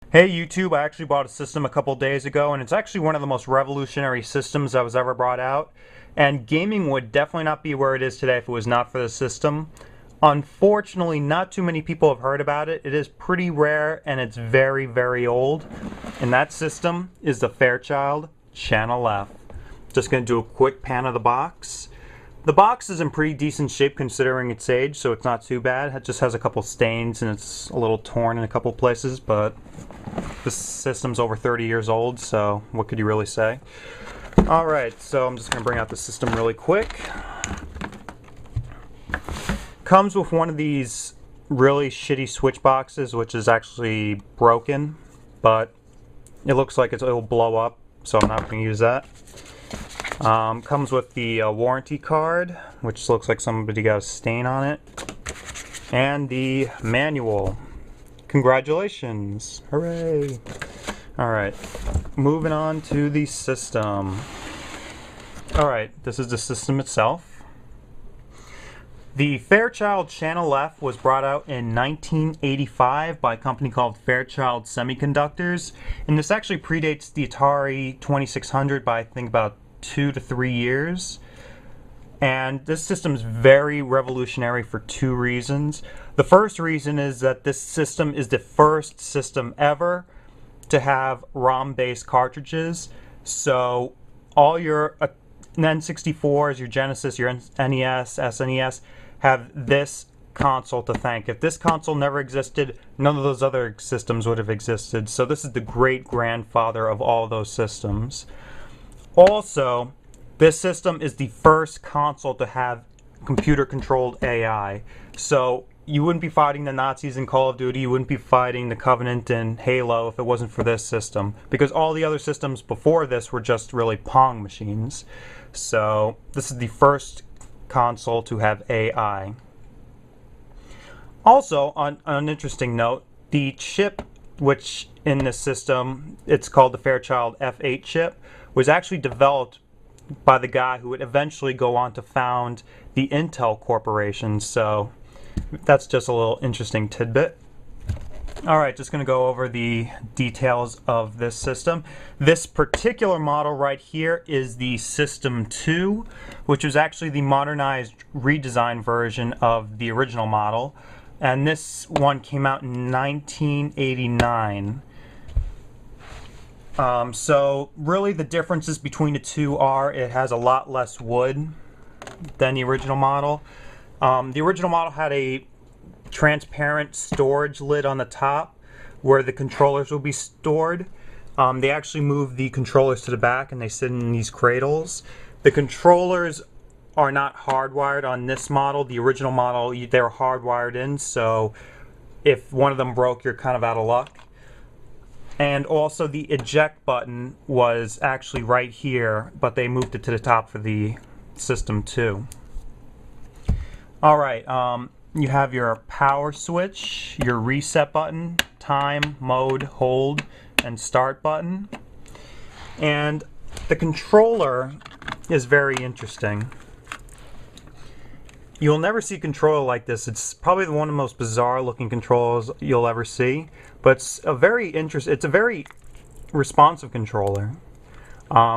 Hey YouTube, I actually bought a system a couple days ago, and it's actually one of the most revolutionary systems that was ever brought out. And gaming would definitely not be where it is today if it was not for the system. Unfortunately, not too many people have heard about it. It is pretty rare and it's very, very old. And that system is the Fairchild Channel F. Just going to do a quick pan of the box. The box is in pretty decent shape considering its age, so it's not too bad. It just has a couple stains and it's a little torn in a couple places, but this system's over 30 years old, so what could you really say? Alright, so I'm just going to bring out the system really quick. Comes with one of these really shitty switch boxes, which is actually broken, but it looks like it'll blow up, so I'm not going to use that. Comes with the warranty card, which looks like somebody got a stain on it, and the manual. Congratulations! Hooray! Alright, moving on to the system. Alright, this is the system itself. The Fairchild Channel F was brought out in 1985 by a company called Fairchild Semiconductors, and this actually predates the Atari 2600 by I think about 2 to 3 years. And this system is very revolutionary for two reasons. The first reason is that this system is the first system ever to have ROM-based cartridges. So all your N64s, your Genesis, your NES, SNES have this console to thank. If this console never existed, none of those other systems would have existed. So this is the great grandfather of all those systems. Also, this system is the first console to have computer-controlled AI. So you wouldn't be fighting the Nazis in Call of Duty, you wouldn't be fighting the Covenant in Halo if it wasn't for this system. Because all the other systems before this were just really Pong machines. So this is the first console to have AI. Also, on an interesting note, the chip which in this system, it's called the Fairchild F8 chip, was actually developed by the guy who would eventually go on to found the Intel Corporation. So that's just a little interesting tidbit. Alright, just going to go over the details of this system. This particular model right here is the System 2, which was actually the modernized redesigned version of the original model. And this one came out in 1989. So really the differences between the two are it has a lot less wood than the original model. The original model had a transparent storage lid on the top where the controllers will be stored. They actually moved the controllers to the back and they sit in these cradles. The controllers are not hardwired on this model. The original model, they're hardwired in, so if one of them broke, you're kind of out of luck. And also the eject button was actually right here, but they moved it to the top for the System 2. Alright, you have your power switch, your reset button, time, mode, hold, and start button. And the controller is very interesting. You'll never see a controller like this. It's probably one of the most bizarre looking controllers you'll ever see, but it's a very responsive controller.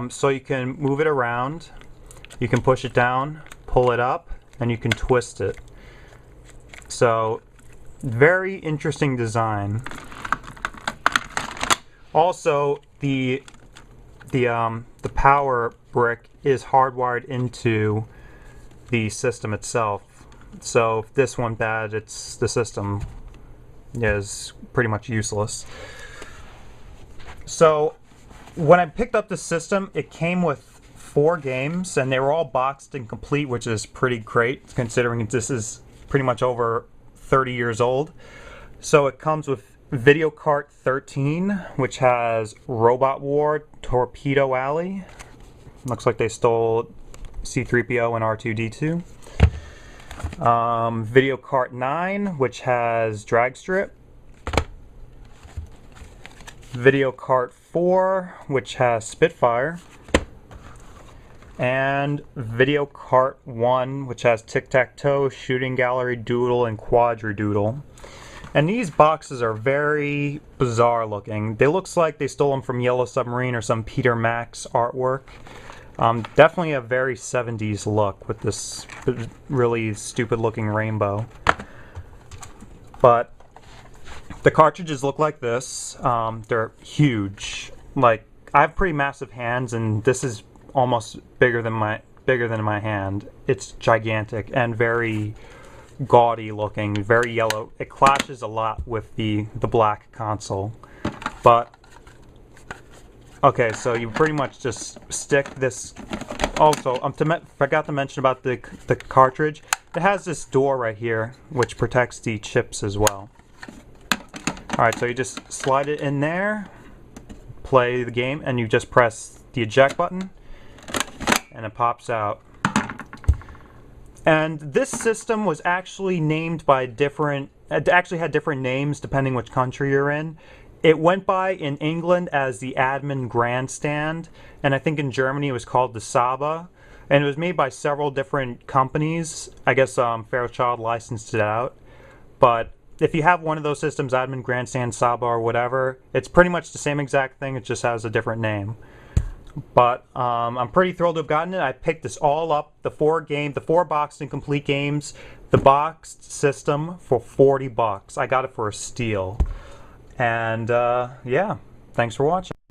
So you can move it around, you can push it down, pull it up, and you can twist it. So very interesting design. Also, the power brick is hardwired into the system itself. So if this went bad, the system is pretty much useless. So when I picked up the system, it came with 4 games and they were all boxed and complete, which is pretty great considering this is pretty much over 30 years old. So it comes with Video Kart 13, which has Robot War, Torpedo Alley. Looks like they stole C-3PO and R2-D2. Video Kart 9, which has Drag Strip. Video Kart 4, which has Spitfire. And Video Kart 1, which has Tic-Tac-Toe, Shooting Gallery, Doodle, and Quadridoodle. And these boxes are very bizarre looking. They looks like they stole them from Yellow Submarine or some Peter Max artwork. Definitely a very 70s look with this really stupid looking rainbow. But the cartridges look like this. They're huge. Like, I have pretty massive hands, and this is almost bigger than my hand. It's gigantic and very gaudy looking, very yellow. It clashes a lot with the black console. But okay, so you pretty much just stick this. Also, forgot to mention about the cartridge. It has this door right here, which protects the chips as well. Alright, so you just slide it in there, play the game, and you just press the eject button, and it pops out. And this system was actually named by it actually had different names depending which country you're in. It went by in England as the Admin Grandstand, and I think in Germany it was called the Saba. And it was made by several different companies. I guess Fairchild licensed it out. But if you have one of those systems, Admin Grandstand, Saba, or whatever, it's pretty much the same exact thing, it just has a different name. But I'm pretty thrilled to have gotten it. I picked this all up, the four boxed and complete games, the boxed system for $40. I got it for a steal. And yeah, thanks for watching.